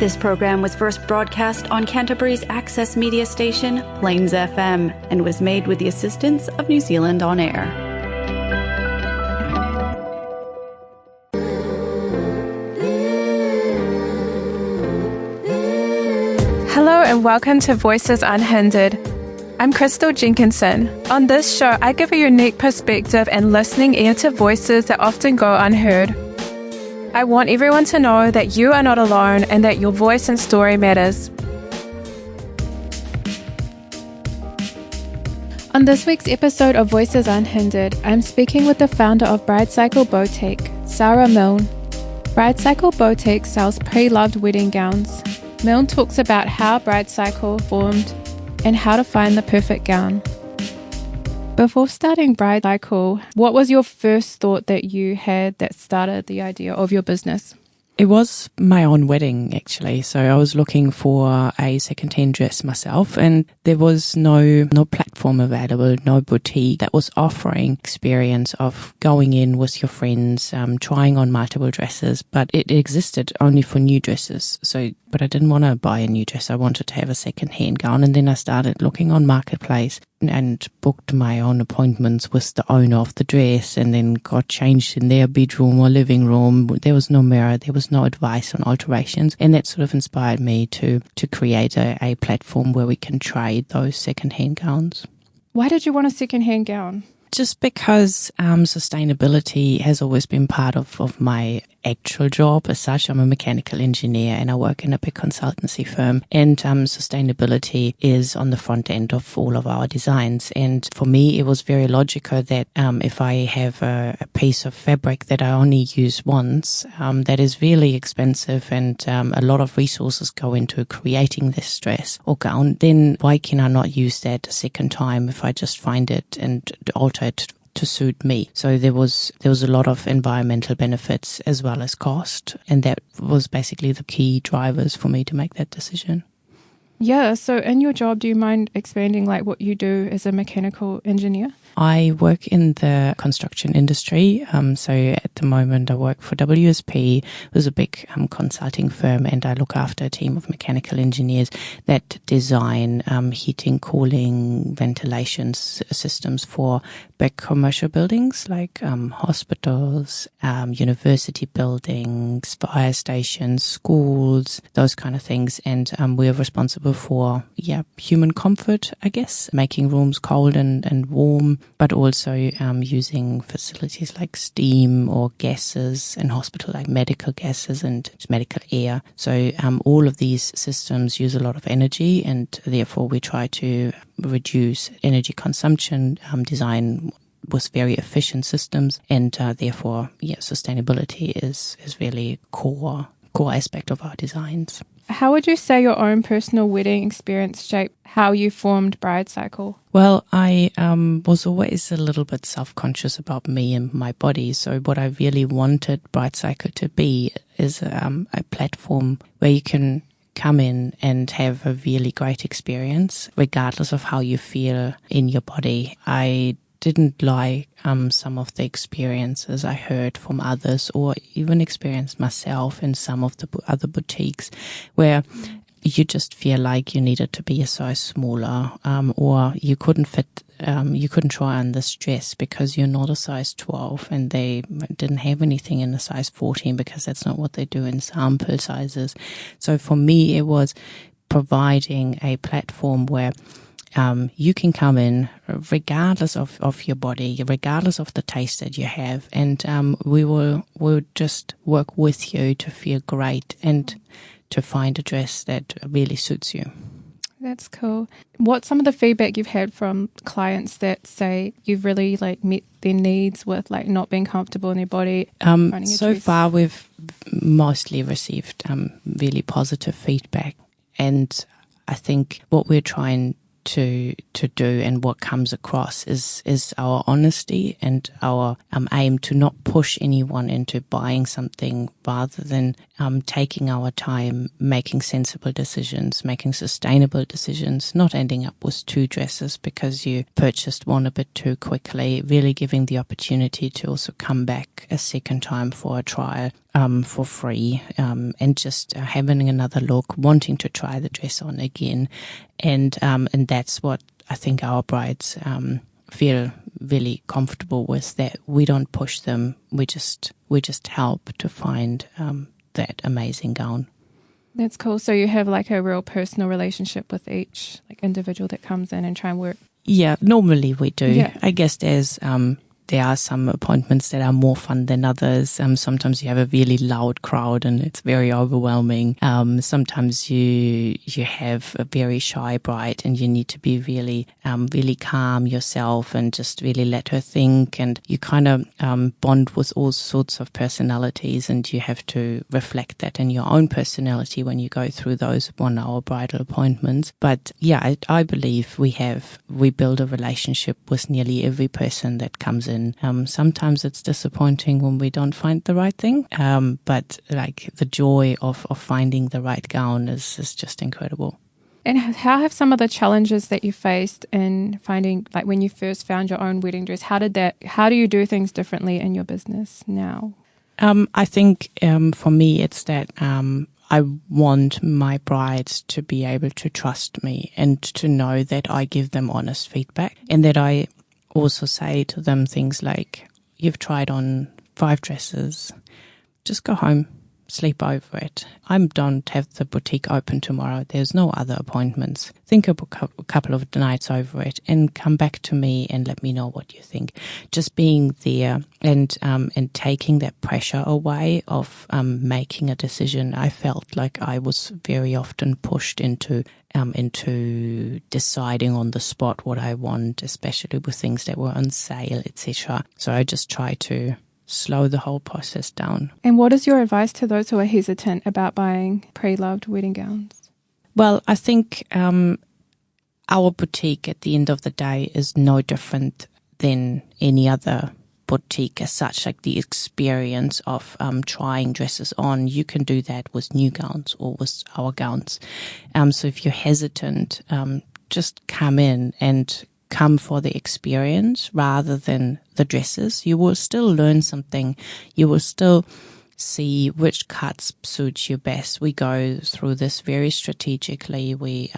This program was first broadcast on Canterbury's access media station, Plains FM, and was made with the assistance of New Zealand On Air. Hello and welcome to Voices Unhindered. I'm Crystal Jenkinson. On this show, I give a unique perspective and listening ear to voices that often go unheard. I want everyone to know that you are not alone and that your voice and story matters. On this week's episode of Voices Unhindered, I'm speaking with the founder of Bridecycle Boutique, Sara Milne. Bridecycle Boutique sells pre-loved wedding gowns. Milne talks about how Bridecycle formed and how to find the perfect gown. Before starting Bridecycle, what was your first thought that you had that started the idea of your business? It was my own wedding, actually. So I was looking for a second-hand dress myself, and there was no platform available, no boutique that was offering experience of going in with your friends, trying on multiple dresses, but it existed only for new dresses. But I didn't want to buy a new dress. I wanted to have a second-hand gown, and then I started looking on Marketplace and booked my own appointments with the owner of the dress, and then got changed in their bedroom or living room. There was no mirror, there was no advice on alterations, and that sort of inspired me to create a platform where we can trade those second-hand gowns. Why did you want a second-hand gown? Just because sustainability has always been part of my actual job as such. I'm a mechanical engineer and I work in a big consultancy firm, and sustainability is on the front end of all of our designs. And for me, it was very logical that if I have a piece of fabric that I only use once, that is really expensive and a lot of resources go into creating this dress or gown, then why can I not use that a second time if I just find it and alter it to suit me? So there was a lot of environmental benefits as well as cost, and that was basically the key drivers for me to make that decision. Yeah, so in your job, do you mind expanding like what you do as a mechanical engineer? I work in the construction industry. So at the moment I work for WSP, who's a big consulting firm, and I look after a team of mechanical engineers that design heating, cooling, ventilation systems for big commercial buildings like hospitals, university buildings, fire stations, schools, those kind of things. And we're responsible for human comfort, I guess, making rooms cold and warm, but also using facilities like steam or gases in hospital, like medical gases and medical air. So all of these systems use a lot of energy, and therefore we try to reduce energy consumption, design with very efficient systems, and therefore, sustainability is really core aspect of our designs. How would you say your own personal wedding experience shaped how you formed Bridecycle? Well, I was always a little bit self-conscious about me and my body. So what I really wanted Bridecycle to be is a platform where you can come in and have a really great experience, regardless of how you feel in your body. I didn't like some of the experiences I heard from others, or even experienced myself in some of the other boutiques, where you just feel like you needed to be a size smaller, or you couldn't fit, you couldn't try on this dress because you're not a size 12, and they didn't have anything in a size 14 because that's not what they do in sample sizes. So for me, it was providing a platform where you can come in regardless of your body, regardless of the taste that you have, and we'll just work with you to feel great and to find a dress that really suits you. That's cool. What's some of the feedback you've had from clients that say you've really met their needs with not being comfortable in their body? So far, we've mostly received really positive feedback, and I think what we're trying to do and what comes across is our honesty and our aim to not push anyone into buying something, rather than taking our time, making sensible decisions, making sustainable decisions, not ending up with two dresses because you purchased one a bit too quickly, really giving the opportunity to also come back a second time for a trial. for free, and just having another look, wanting to try the dress on again, and that's what I think our brides feel really comfortable with. That we don't push them, we just help to find that amazing gown. That's cool. So you have like a real personal relationship with each like individual that comes in and try and work. Yeah, normally we do. Yeah. I guess there are some appointments that are more fun than others. Sometimes you have a really loud crowd and it's very overwhelming. Sometimes you have a very shy bride and you need to be really calm yourself and just really let her think. And you kind of bond with all sorts of personalities, and you have to reflect that in your own personality when you go through those 1 hour bridal appointments. But yeah, I believe we build a relationship with nearly every person that comes in. Sometimes it's disappointing when we don't find the right thing, but like the joy of finding the right gown is just incredible. And how have some of the challenges that you faced in finding, like when you first found your own wedding dress, how do you do things differently in your business now? I think for me it's that I want my brides to be able to trust me and to know that I give them honest feedback, and that I also say to them things like, you've tried on 5 dresses, just go home, sleep over it. I don't have the boutique open tomorrow. There's no other appointments. Think a couple of nights over it and come back to me and let me know what you think. Just being there and taking that pressure away of making a decision. I felt like I was very often pushed into deciding on the spot what I want, especially with things that were on sale, etc. So I just try to slow the whole process down. And what is your advice to those who are hesitant about buying pre-loved wedding gowns? Well, I think our boutique at the end of the day is no different than any other boutique as such. Like the experience of trying dresses on, you can do that with new gowns or with our gowns. So if you're hesitant, just come in and come for the experience rather than the dresses. You will still learn something. You will still see which cuts suit you best. We go through this very strategically. We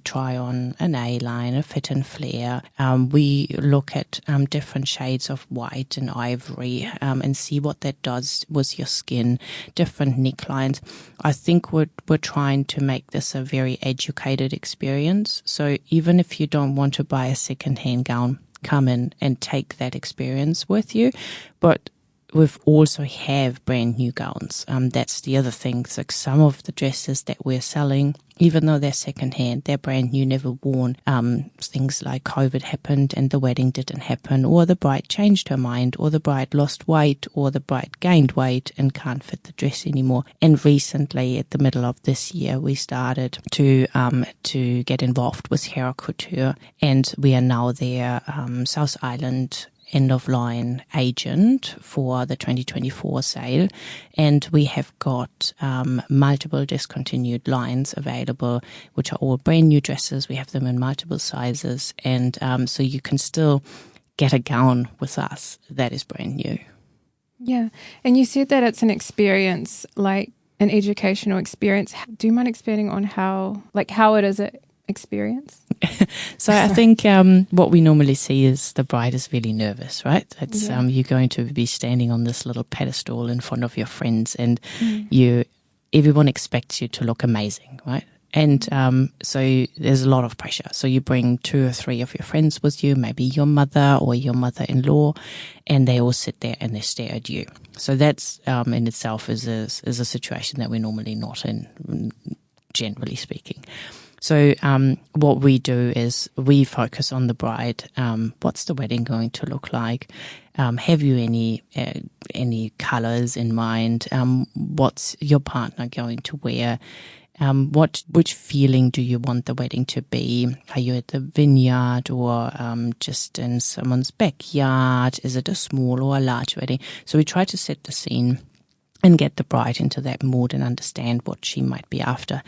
try on an A-line, a fit and flare. We look at different shades of white and ivory and see what that does with your skin, different necklines. I think we're trying to make this a very educated experience. So even if you don't want to buy a second-hand gown, come in and take that experience with you. But we've also have brand new gowns. That's the other thing. So some of the dresses that we're selling, even though they're secondhand, they're brand new, never worn. Things like COVID happened and the wedding didn't happen, or the bride changed her mind, or the bride lost weight, or the bride gained weight and can't fit the dress anymore. And recently, at the middle of this year, we started to get involved with hair couture, and we are now their South Island end-of-line agent for the 2024 sale, and we have got multiple discontinued lines available, which are all brand new dresses. We have them in multiple sizes, and so you can still get a gown with us that is brand new. Yeah, and you said that it's an experience, like an educational experience. Do you mind expanding on how it is an experience? So I think what we normally see is the bride is really nervous, right? It's you're going to be standing on this little pedestal in front of your friends, and everyone expects you to look amazing, right? And so there's a lot of pressure. So you bring 2 or 3 of your friends with you, maybe your mother or your mother-in-law, and they all sit there and they stare at you. So that's in itself is a situation that we're normally not in, generally speaking. So what we do is we focus on the bride. What's the wedding going to look like? Have you any colors in mind? What's your partner going to wear? Which feeling do you want the wedding to be? Are you at the vineyard or just in someone's backyard? Is it a small or a large wedding? So we try to set the scene and get the bride into that mood and understand what she might be after.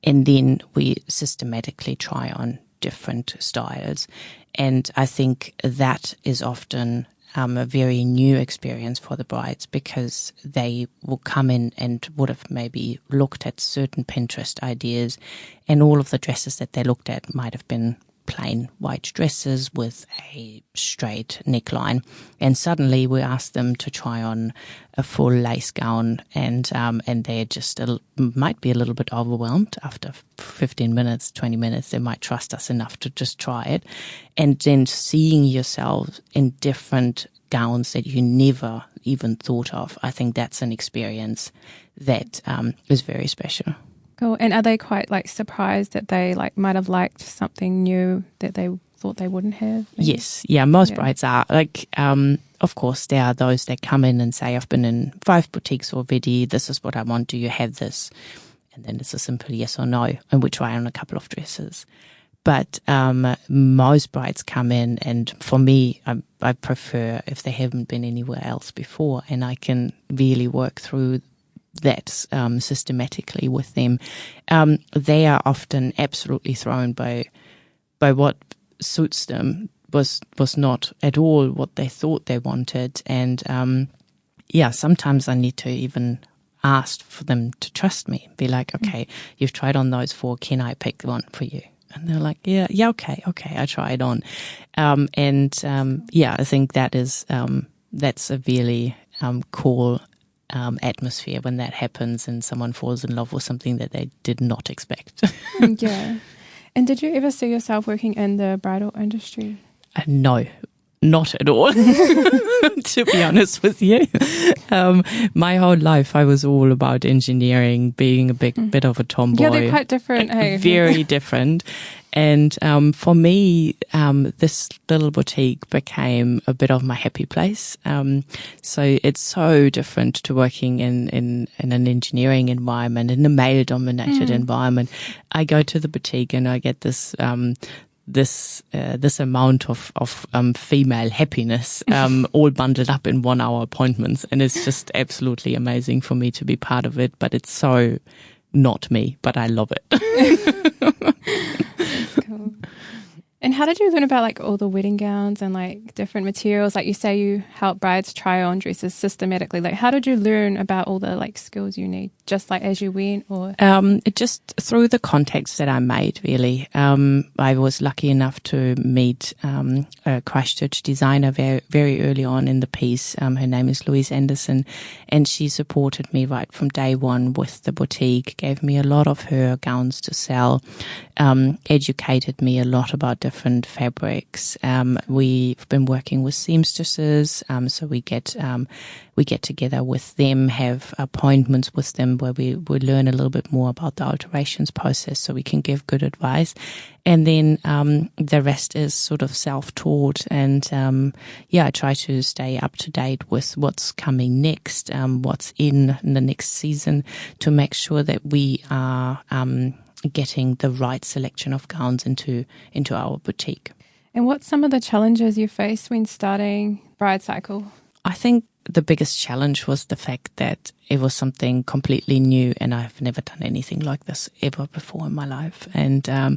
And then we systematically try on different styles. And I think that is often a very new experience for the brides, because they will come in and would have maybe looked at certain Pinterest ideas, and all of the dresses that they looked at might have been plain white dresses with a straight neckline, and suddenly we asked them to try on a full lace gown, and they're just might be a little bit overwhelmed after 15 minutes, 20 minutes. They might trust us enough to just try it, and then seeing yourself in different gowns that you never even thought of. I think that's an experience that is very special. Cool. And are they quite like surprised that they like might have liked something new that they thought they wouldn't have? Maybe? Yes. Yeah. Most brides are like, of course, there are those that come in and say, I've been in 5 boutiques already. This is what I want. Do you have this? And then it's a simple yes or no. And we try on a couple of dresses. But most brides come in, and for me, I prefer if they haven't been anywhere else before, and I can really work through that systematically with them. They are often absolutely thrown by what suits them was not at all what they thought they wanted. And sometimes I need to even ask for them to trust me, be like, okay, you've tried on those 4, can I pick one for you? And they're like, yeah, okay, I try it on. I think that is that's a really cool atmosphere when that happens and someone falls in love with something that they did not expect. Yeah. And did you ever see yourself working in the bridal industry? No, not at all, to be honest with you. My whole life I was all about engineering, being a bit of a tomboy. Yeah, they're quite different. Hey? Very different. And for me, this little boutique became a bit of my happy place. So it's so different to working in an engineering environment, in a male-dominated environment. I go to the boutique and I get this amount of female happiness, all bundled up in 1-hour appointments, and it's just absolutely amazing for me to be part of it. But it's so not me, but I love it. Cool. And how did you learn about like all the wedding gowns and like different materials? Like you say you help brides try on dresses systematically. Like how did you learn about all the like skills you need, just like as you went, or? Just through the contacts that I made, really. I was lucky enough to meet a Christchurch designer very, very early on in the piece. Her name is Louise Anderson, and she supported me right from day one with the boutique, gave me a lot of her gowns to sell, educated me a lot about different fabrics. We've been working with seamstresses, so we get together with them, have appointments with them where we learn a little bit more about the alterations process so we can give good advice. And then the rest is sort of self-taught, and I try to stay up to date with what's coming next, what's in the next season, to make sure that we are getting the right selection of gowns into our boutique. And what's some of the challenges you faced when starting Bride Cycle? I think the biggest challenge was the fact that it was something completely new, and I've never done anything like this ever before in my life. And I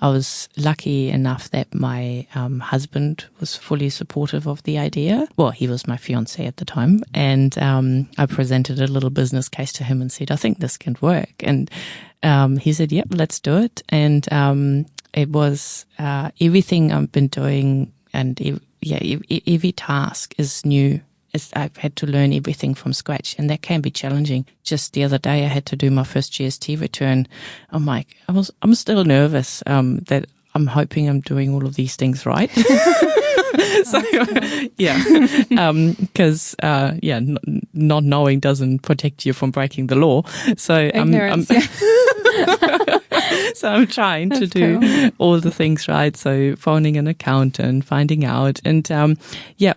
was lucky enough that my husband was fully supportive of the idea. Well, he was my fiancé at the time, and I presented a little business case to him and said, I think this can work. And he said, yep, let's do it. And it was everything I've been doing, and every task is new. I've had to learn everything from scratch, and that can be challenging. Just the other day, I had to do my first GST return. I'm like, I'm still nervous that I'm hoping I'm doing all of these things right. So, because not knowing doesn't protect you from breaking the law. So So I'm trying to do all the things right. So phoning an accountant, finding out, and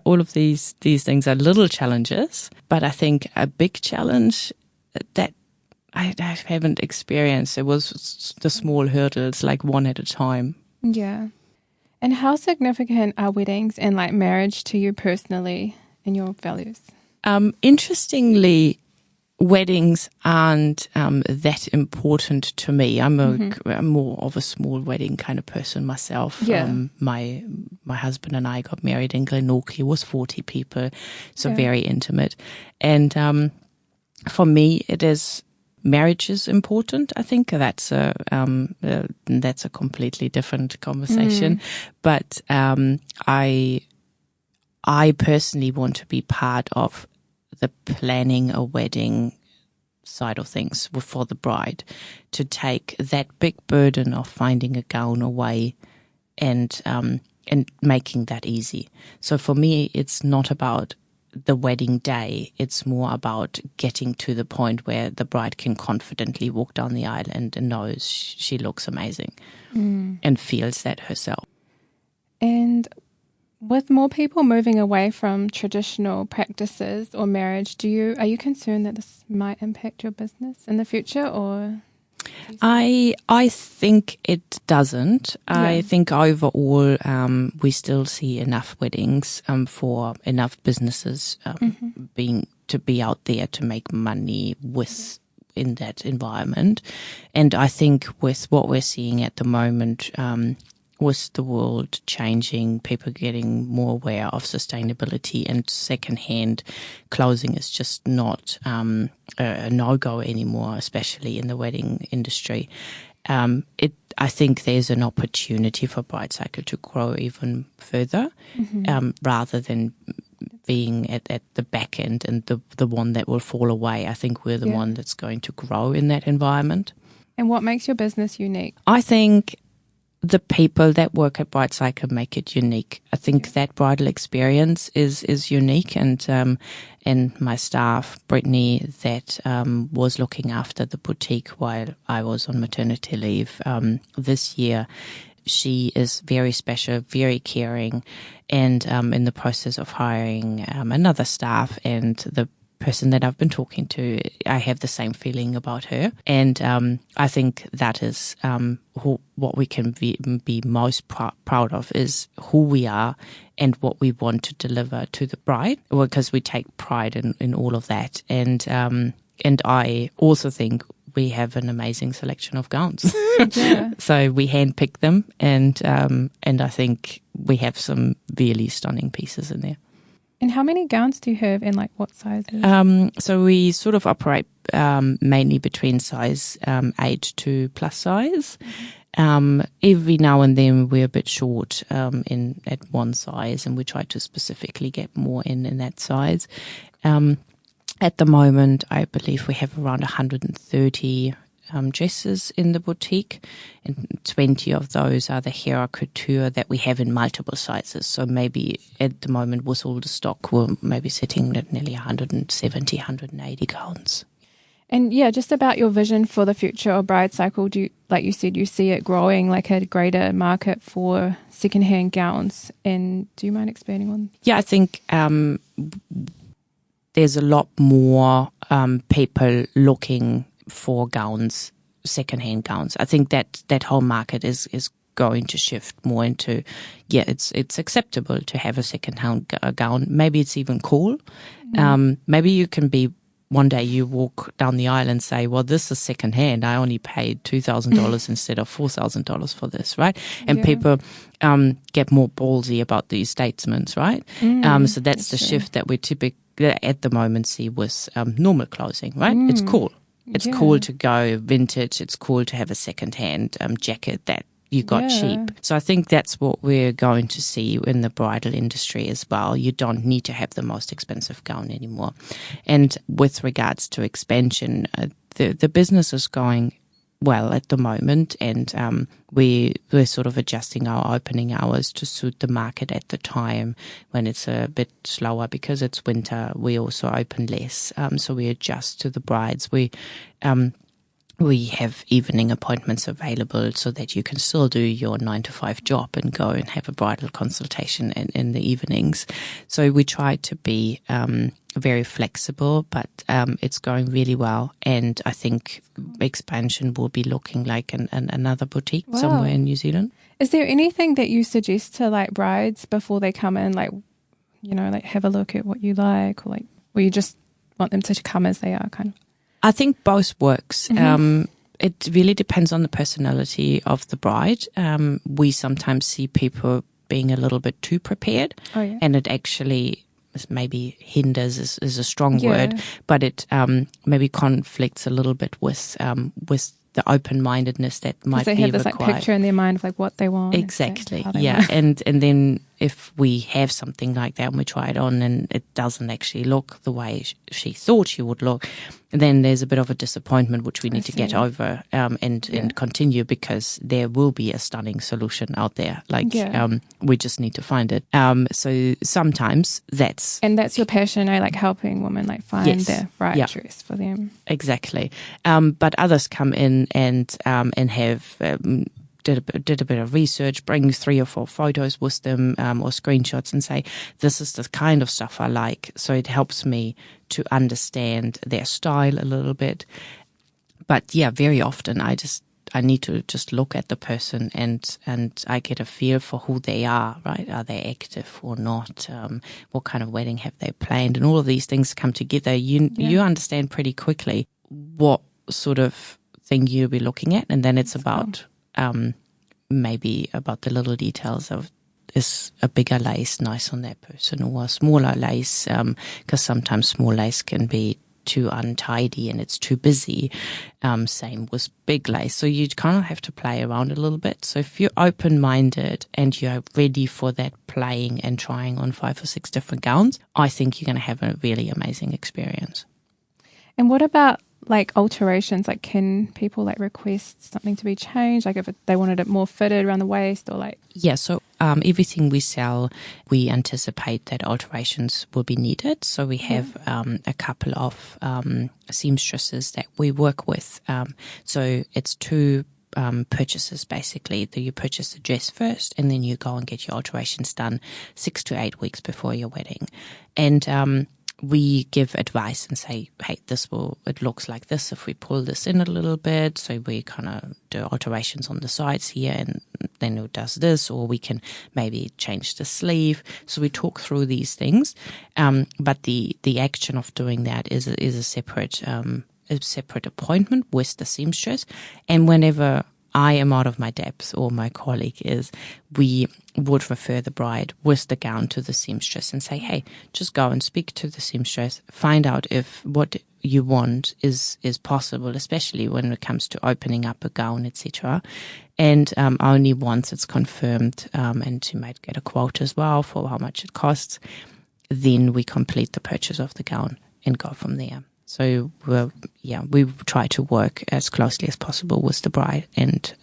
all of these things are little challenges. But I think a big challenge that I haven't experienced, it was the small hurdles, like one at a time. Yeah. And how significant are weddings and like marriage to you personally and your values? Interestingly, weddings aren't that important to me. I'm more of a small wedding kind of person myself. Yeah. My husband and I got married in Glenorchy. It was 40 people, so very intimate. And for me, marriage is important. I think that's a completely different conversation. But I personally want to be part of the planning a wedding side of things for the bride, to take that big burden of finding a gown away and making that easy. So for me, it's not about the wedding day. It's more about getting to the point where the bride can confidently walk down the aisle and knows she looks amazing and feels that herself. And with more people moving away from traditional practices or marriage, are you concerned that this might impact your business in the future, or? I think it doesn't. Yeah. I think overall we still see enough weddings for enough businesses to be out there to make money in that environment. And I think with what we're seeing at the moment, with the world changing, people getting more aware of sustainability, and secondhand clothing is just not a no-go anymore, especially in the wedding industry. I think there's an opportunity for BrideCycle to grow even further, rather than being at the back end and the one that will fall away. I think we're the one that's going to grow in that environment. And what makes your business unique? I think the people that work at BrideCycle make it unique. I think that bridal experience is unique, and my staff, Brittany, that was looking after the boutique while I was on maternity leave this year, she is very special, very caring, and in the process of hiring another staff, and the person that I've been talking to, I have the same feeling about her. And I think that is what we can be most proud of, is who we are and what we want to deliver to the bride, because we take pride in all of that. And I also think we have an amazing selection of gowns. Yeah. So we handpick them, and I think we have some really stunning pieces in there. And how many gowns do you have, and like what sizes? So we sort of operate mainly between size 8 to plus size. Every now and then we're a bit short at one size, and we try to specifically get more in that size. At the moment, I believe we have around 130 dresses in the boutique, and 20 of those are the hair couture that we have in multiple sizes. So maybe at the moment, with all the stock, we're maybe sitting at nearly 170, 180 gowns. And yeah, just about your vision for the future of BrideCycle, like you said, you see it growing like a greater market for secondhand gowns. And do you mind expanding on? Yeah, I think there's a lot more people looking for gowns, secondhand gowns. I think that whole market is going to shift more into, it's acceptable to have a secondhand gown. Maybe it's even cool. Maybe you can be, one day you walk down the aisle and say, well, this is secondhand. I only paid $2,000 instead of $4,000 for this, right? And people get more ballsy about these statements, right? So that's the shift that we typically at the moment see with normal clothing, right? It's cool. It's cool to go vintage. It's cool to have a second-hand jacket that you got cheap. So I think that's what we're going to see in the bridal industry as well. You don't need to have the most expensive gown anymore. And with regards to expansion, the business is going well at the moment, and we're sort of adjusting our opening hours to suit the market at the time when it's a bit slower, because it's winter. We also open less, so we adjust to the brides. We have evening appointments available so that you can still do your 9 to 5 job and go and have a bridal consultation in the evenings. So we try to be very flexible, but it's going really well. And I think expansion will be looking like another boutique somewhere in New Zealand. Is there anything that you suggest to like brides before they come in, like, you know, like have a look at what you like, or you just want them to come as they are, kind of? I think both works. It really depends on the personality of the bride. We sometimes see people being a little bit too prepared, and it actually maybe hinders is a strong word, but it maybe conflicts a little bit with the open-mindedness that might be required. They have this like picture in their mind of like what they want. Exactly, yeah. And then if we have something like that and we try it on and it doesn't actually look the way she thought she would look, then there's a bit of a disappointment which we need to get over and continue, because there will be a stunning solution out there. We just need to find it. So sometimes that's... And that's your passion, like helping women like find their right dress for them. Exactly. But others come in and have... Did a bit of research, bring 3 or 4 photos with them or screenshots and say, this is the kind of stuff I like. So it helps me to understand their style a little bit. But yeah, very often I need to just look at the person and I get a feel for who they are, right? Are they active or not? What kind of wedding have they planned? And all of these things come together. You understand pretty quickly what sort of thing you'll be looking at. And then it's about... maybe about the little details of, is a bigger lace nice on that person or a smaller lace, because sometimes small lace can be too untidy and it's too busy. Same with big lace. So you kind of have to play around a little bit. So if you're open-minded and you're ready for that playing and trying on 5 or 6 different gowns, I think you're going to have a really amazing experience. And what about like alterations? Like, can people like request something to be changed? Like if they wanted it more fitted around the waist or like... Yeah, so everything we sell, we anticipate that alterations will be needed. So we have a couple of seamstresses that we work with. So it's 2 purchases basically. You purchase the dress first and then you go and get your alterations done 6 to 8 weeks before your wedding. And we give advice and say, hey, it looks like this if we pull this in a little bit. So we kind of do alterations on the sides here and then it does this, or we can maybe change the sleeve. So we talk through these things. But the action of doing that is a separate appointment with the seamstress. And whenever I am out of my depth or my colleague is, we would refer the bride with the gown to the seamstress and say, hey, just go and speak to the seamstress, find out if what you want is possible, especially when it comes to opening up a gown, etc. And only once it's confirmed, and you might get a quote as well for how much it costs, then we complete the purchase of the gown and go from there. So we try to work as closely as possible with the bride and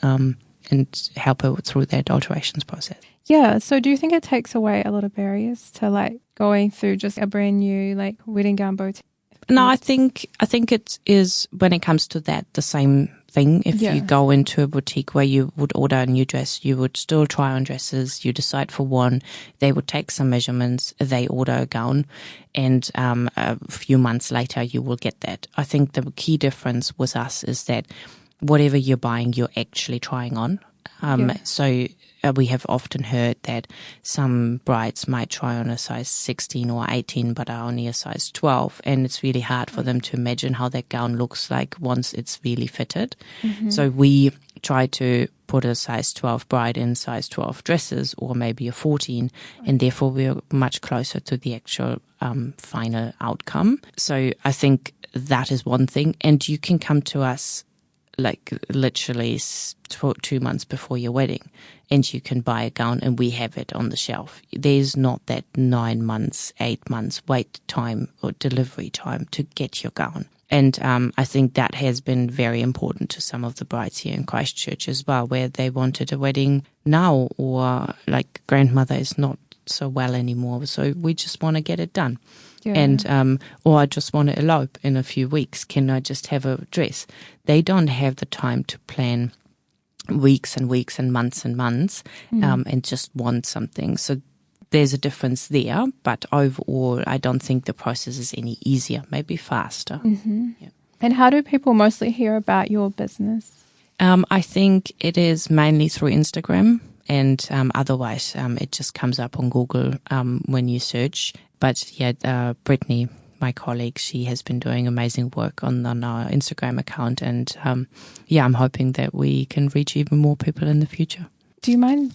help her through that alterations process. Yeah. So do you think it takes away a lot of barriers to like going through just a brand new like wedding gown boutique? No, I think it is, when it comes to that, the same thing. If you go into a boutique where you would order a new dress, you would still try on dresses, you decide for one, they would take some measurements, they order a gown, and a few months later you will get that. I think the key difference with us is that whatever you're buying, you're actually trying on. So we have often heard that some brides might try on a size 16 or 18 but are only a size 12, and it's really hard for them to imagine how that gown looks like once it's really fitted. Mm-hmm. So we try to put a size 12 bride in size 12 dresses or maybe a 14, and therefore we're much closer to the actual final outcome. So I think that is one thing, and you can come to us like literally 2 months before your wedding and you can buy a gown and we have it on the shelf. There's not that 9 months, 8 months wait time or delivery time to get your gown. And I think that has been very important to some of the brides here in Christchurch as well, where they wanted a wedding now, or like grandmother is not so well anymore, so we just want to get it done. Yeah. And or I just want to elope in a few weeks. Can I just have a dress? They don't have the time to plan weeks and weeks and months and just want something. So there's a difference there, but overall I don't think the process is any easier, maybe faster. Mm-hmm. Yeah. And how do people mostly hear about your business? I think it is mainly through Instagram, and otherwise it just comes up on Google when you search. But yeah, Brittany, my colleague. She has been doing amazing work on our Instagram account. And I'm hoping that we can reach even more people in the future. Do you mind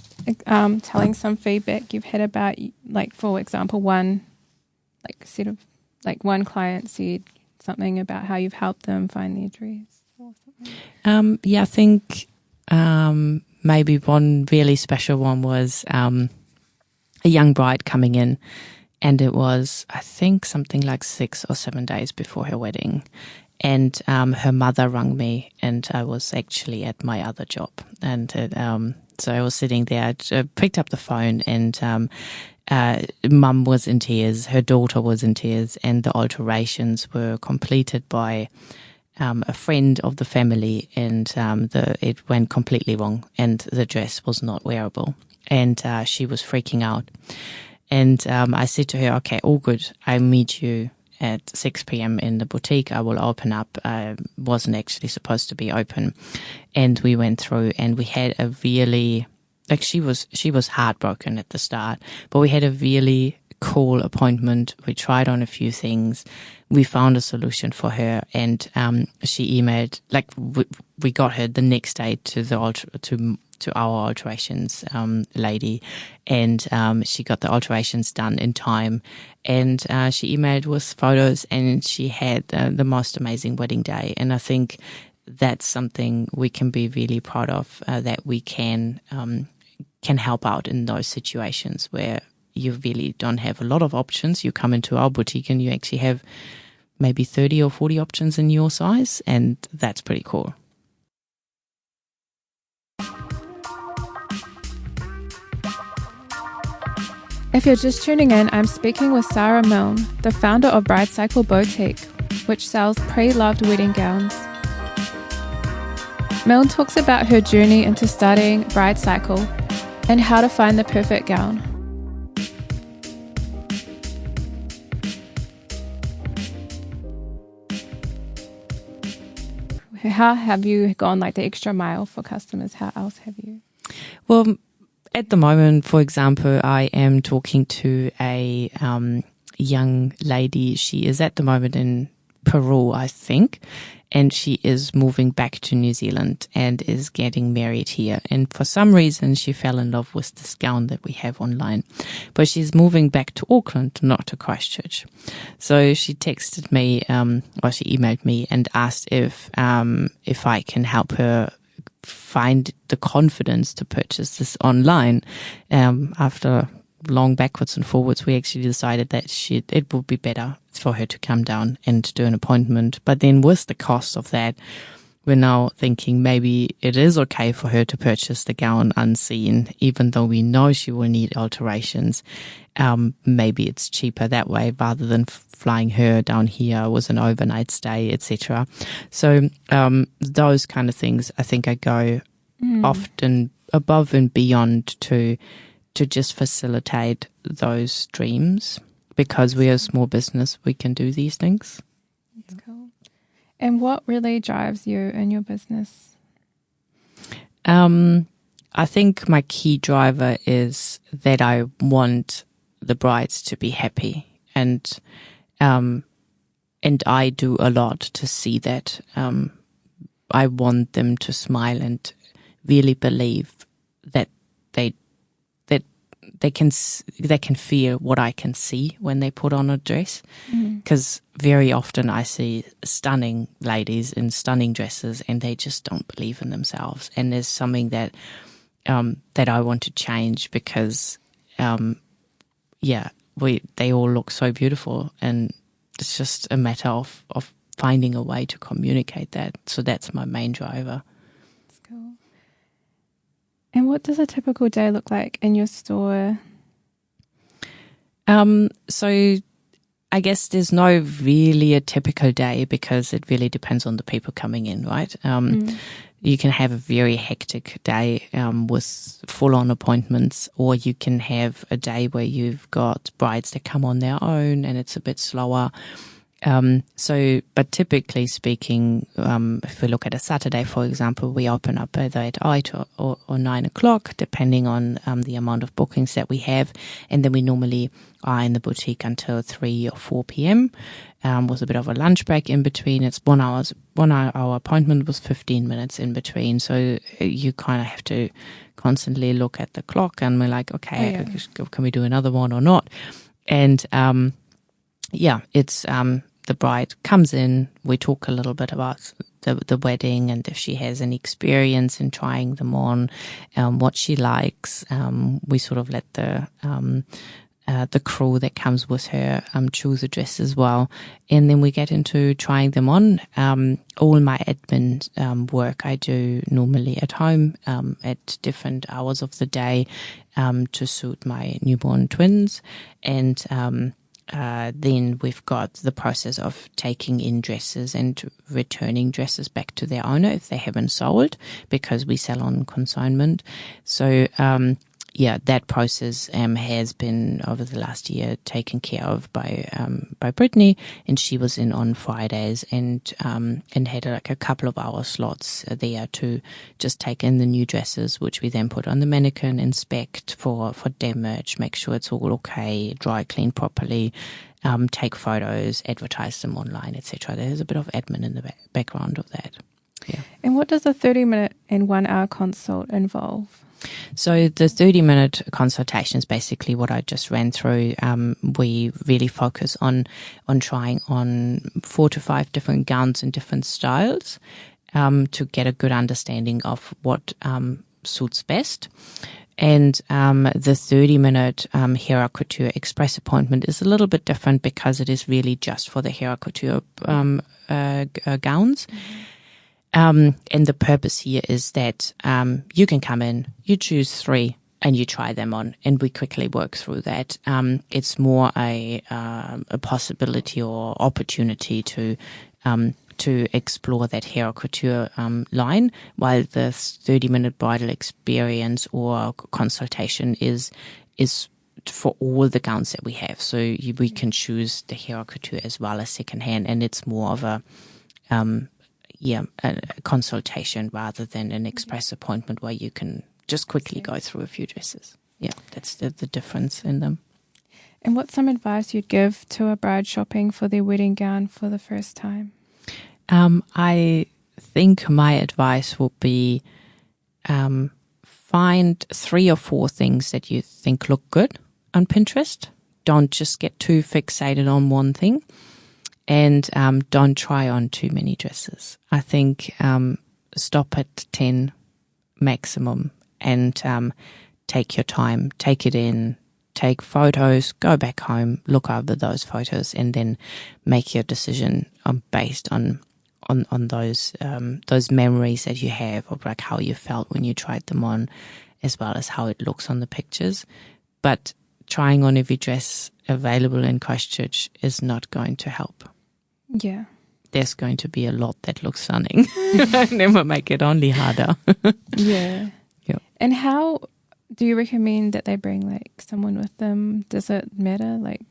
telling some feedback you've had about, like, for example, one client said something about how you've helped them find the address or something? I think maybe one really special one was a young bride coming in, and it was, I think, something like 6 or 7 days before her wedding. And her mother rang me, and I was actually at my other job. And so I was sitting there, I picked up the phone, and mum was in tears, her daughter was in tears, and the alterations were completed by a friend of the family, and it went completely wrong, and the dress was not wearable. And she was freaking out. And I said to her, okay, all good. I'll meet you at 6 p.m. in the boutique. I will open up. I wasn't actually supposed to be open. And we went through, and we had a really, like, she was heartbroken at the start, but we had a really cool appointment. We tried on a few things. We found a solution for her, and she emailed, like, we got her the next day to our alterations lady, and she got the alterations done in time, and she emailed with photos, and she had the most amazing wedding day. And I think that's something we can be really proud of, that we can help out in those situations where you really don't have a lot of options. You come into our boutique and you actually have maybe 30 or 40 options in your size, and that's pretty cool. If you're just tuning in, I'm speaking with Sara Milne, the founder of Bride Cycle Boutique, which sells pre-loved wedding gowns. Milne talks about her journey into studying Bride Cycle and how to find the perfect gown. How have you gone, like, the extra mile for customers? How else have you? Well, at the moment, for example, I am talking to a young lady. She is at the moment in Peru, I think, and she is moving back to New Zealand and is getting married here. And for some reason, she fell in love with this gown that we have online. But she's moving back to Auckland, not to Christchurch. So she texted me, or she emailed me and asked if I can help her find the confidence to purchase this online. After long backwards and forwards, we actually decided that it would be better for her to come down and do an appointment. But then with the cost of that, we're now thinking maybe it is okay for her to purchase the gown unseen, even though we know she will need alterations. Maybe it's cheaper that way rather than flying her down here with an overnight stay, etc. So those kind of things, I think I go often above and beyond to just facilitate those dreams. Because we are a small business, we can do these things. That's cool. And what really drives you in your business? I think my key driver is that I want the brides to be happy, and I do a lot to see that. I want them to smile and really believe that they can feel what I can see when they put on a dress. Because very often I see stunning ladies in stunning dresses and they just don't believe in themselves. And there's something that I want to change, because they all look so beautiful, and it's just a matter of finding a way to communicate that. So that's my main driver. That's cool. And what does a typical day look like in your store? So I guess there's no really a typical day, because it really depends on the people coming in, right? You can have a very hectic day with full-on appointments, or you can have a day where you've got brides that come on their own and it's a bit slower. But typically speaking, if we look at a Saturday, for example, we open up either at 8 or 9 o'clock, depending on the amount of bookings that we have. And then we normally are in the boutique until 3 or 4 p.m. With a bit of a lunch break in between. It's 1 hour. 1 hour appointment with 15 minutes in between. So you kind of have to constantly look at the clock, and we're like, okay, can we do another one or not? And it's the bride comes in, we talk a little bit about the wedding and if she has any experience in trying them on, what she likes. We sort of let the crew that comes with her choose a dress as well. And then we get into trying them on. All my admin work I do normally at home at different hours of the day to suit my newborn twins. And then we've got the process of taking in dresses and returning dresses back to their owner if they haven't sold, because we sell on consignment. So, that process has been over the last year taken care of by Brittany, and she was in on Fridays and had like a couple of hour slots there to just take in the new dresses, which we then put on the mannequin, inspect for damage, make sure it's all okay, dry clean properly, take photos, advertise them online, etc. There's a bit of admin in the background of that. Yeah. And what does a 30-minute and 1 hour consult involve? So the 30-minute consultation is basically what I just ran through. We really focus on trying on 4 to 5 different gowns in different styles to get a good understanding of what suits best. And the 30-minute hair couture express appointment is a little bit different because it is really just for the hair couture gowns. And the purpose here is that you can come in, you choose 3, and you try them on, and we quickly work through that. It's more a possibility or opportunity to explore that hair couture line, while the 30-minute bridal experience or consultation is for all the gowns that we have. So we can choose the hair couture as well as secondhand, and it's more of a consultation rather than an express appointment where you can just quickly go through a few dresses. Yeah, that's the difference in them. And what's some advice you'd give to a bride shopping for their wedding gown for the first time? I think my advice would be find 3 or 4 things that you think look good on Pinterest. Don't just get too fixated on one thing. And don't try on too many dresses. I think stop at 10 maximum and take your time, take it in, take photos, go back home, look over those photos, and then make your decision based on those memories that you have of like how you felt when you tried them on, as well as how it looks on the pictures. But trying on every dress available in Christchurch is not going to help. Yeah. There's going to be a lot that looks stunning and it will make it only harder. Yeah. Yep. And how do you recommend that they bring like someone with them? Does it matter? Like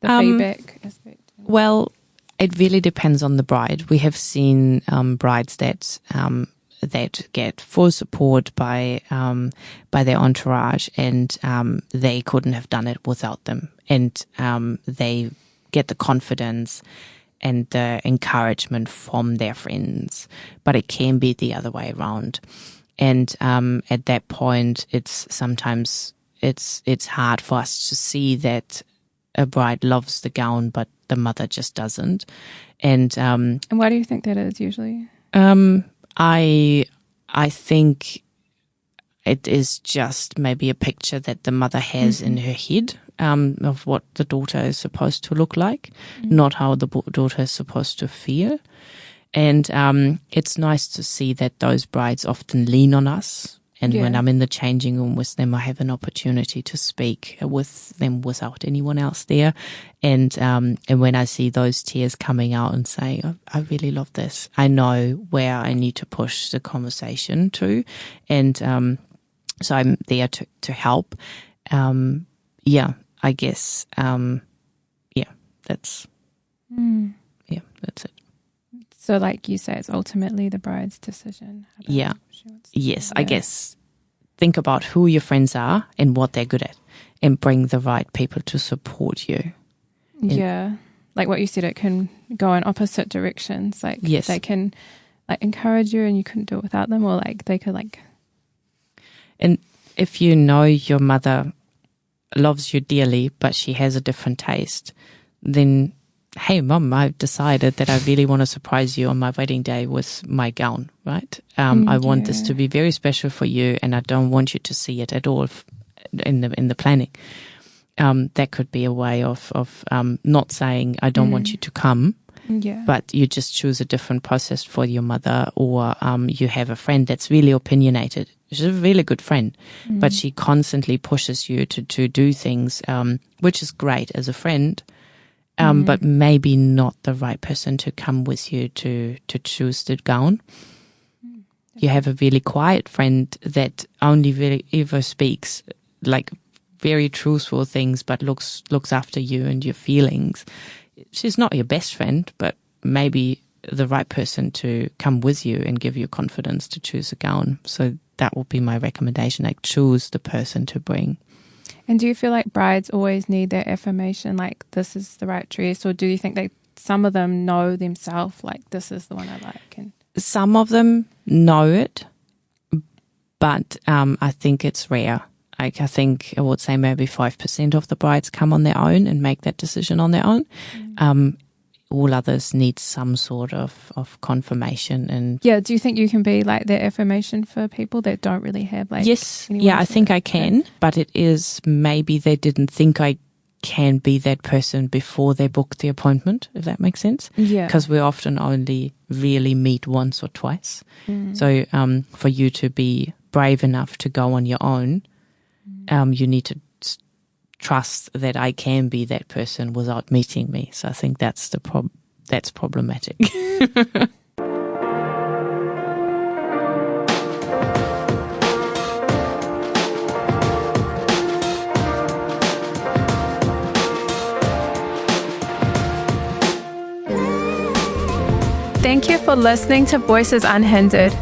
the feedback aspect? Well, it really depends on the bride. We have seen brides that get full support by their entourage, and they couldn't have done it without them. And they get the confidence and the encouragement from their friends, but it can be the other way around. And at that point, it's sometimes hard for us to see that a bride loves the gown, but the mother just doesn't. And why do you think that is usually? I think it is just maybe a picture that the mother has in her head of what the daughter is supposed to look like, not how the daughter is supposed to feel. And it's nice to see that those brides often lean on us. And when I'm in the changing room with them, I have an opportunity to speak with them without anyone else there. And when I see those tears coming out and saying, oh, I really love this, I know where I need to push the conversation to. And so I'm there to help. I guess, that's Yeah, that's it. So like you say, it's ultimately the bride's decision. Yeah. Yes, I guess think about who your friends are and what they're good at and bring the right people to support you. Yeah. Like what you said, it can go in opposite directions. Like they can like encourage you and you couldn't do it without them, or like they could like. And if you know your mother loves you dearly, but she has a different taste, then, hey, Mum, I've decided that I really want to surprise you on my wedding day with my gown, right? I want this to be very special for you, and I don't want you to see it at all in the planning. That could be a way of not saying, I don't want you to come, but you just choose a different process for your mother, or you have a friend that's really opinionated. She's a really good friend, but she constantly pushes you to do things, which is great as a friend, but maybe not the right person to come with you to choose the gown. You have a really quiet friend that only really ever speaks like very truthful things, but looks after you and your feelings. She's not your best friend, but maybe the right person to come with you and give you confidence to choose a gown. So that will be my recommendation, like choose the person to bring. And do you feel like brides always need that affirmation, like this is the right dress, or do you think that some of them know themselves, like this is the one I like? And some of them know it, but I think it's rare. Like I think I would say maybe 5% of the brides come on their own and make that decision on their own. All others need some sort of confirmation. And yeah, do you think you can be like that affirmation for people that don't really have like? Yes, yeah, I think I can, but it is maybe they didn't think I can be that person before they booked the appointment, if that makes sense. Yeah. Because we often only really meet once or twice. So for you to be brave enough to go on your own, you need to trust that I can be that person without meeting me. So I think that's that's problematic. Thank you for listening to Voices Unhindered.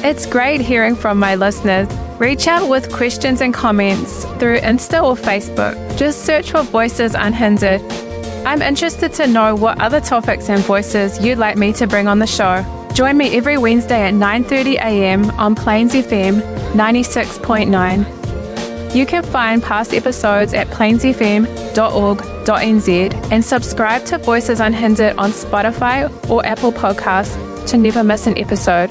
It's great hearing from my listeners. Reach out with questions and comments through Insta or Facebook. Just search for Voices Unhindered. I'm interested to know what other topics and voices you'd like me to bring on the show. Join me every Wednesday at 9:30 a.m. on Plains FM 96.9. You can find past episodes at plainsfm.org.nz and subscribe to Voices Unhindered on Spotify or Apple Podcasts to never miss an episode.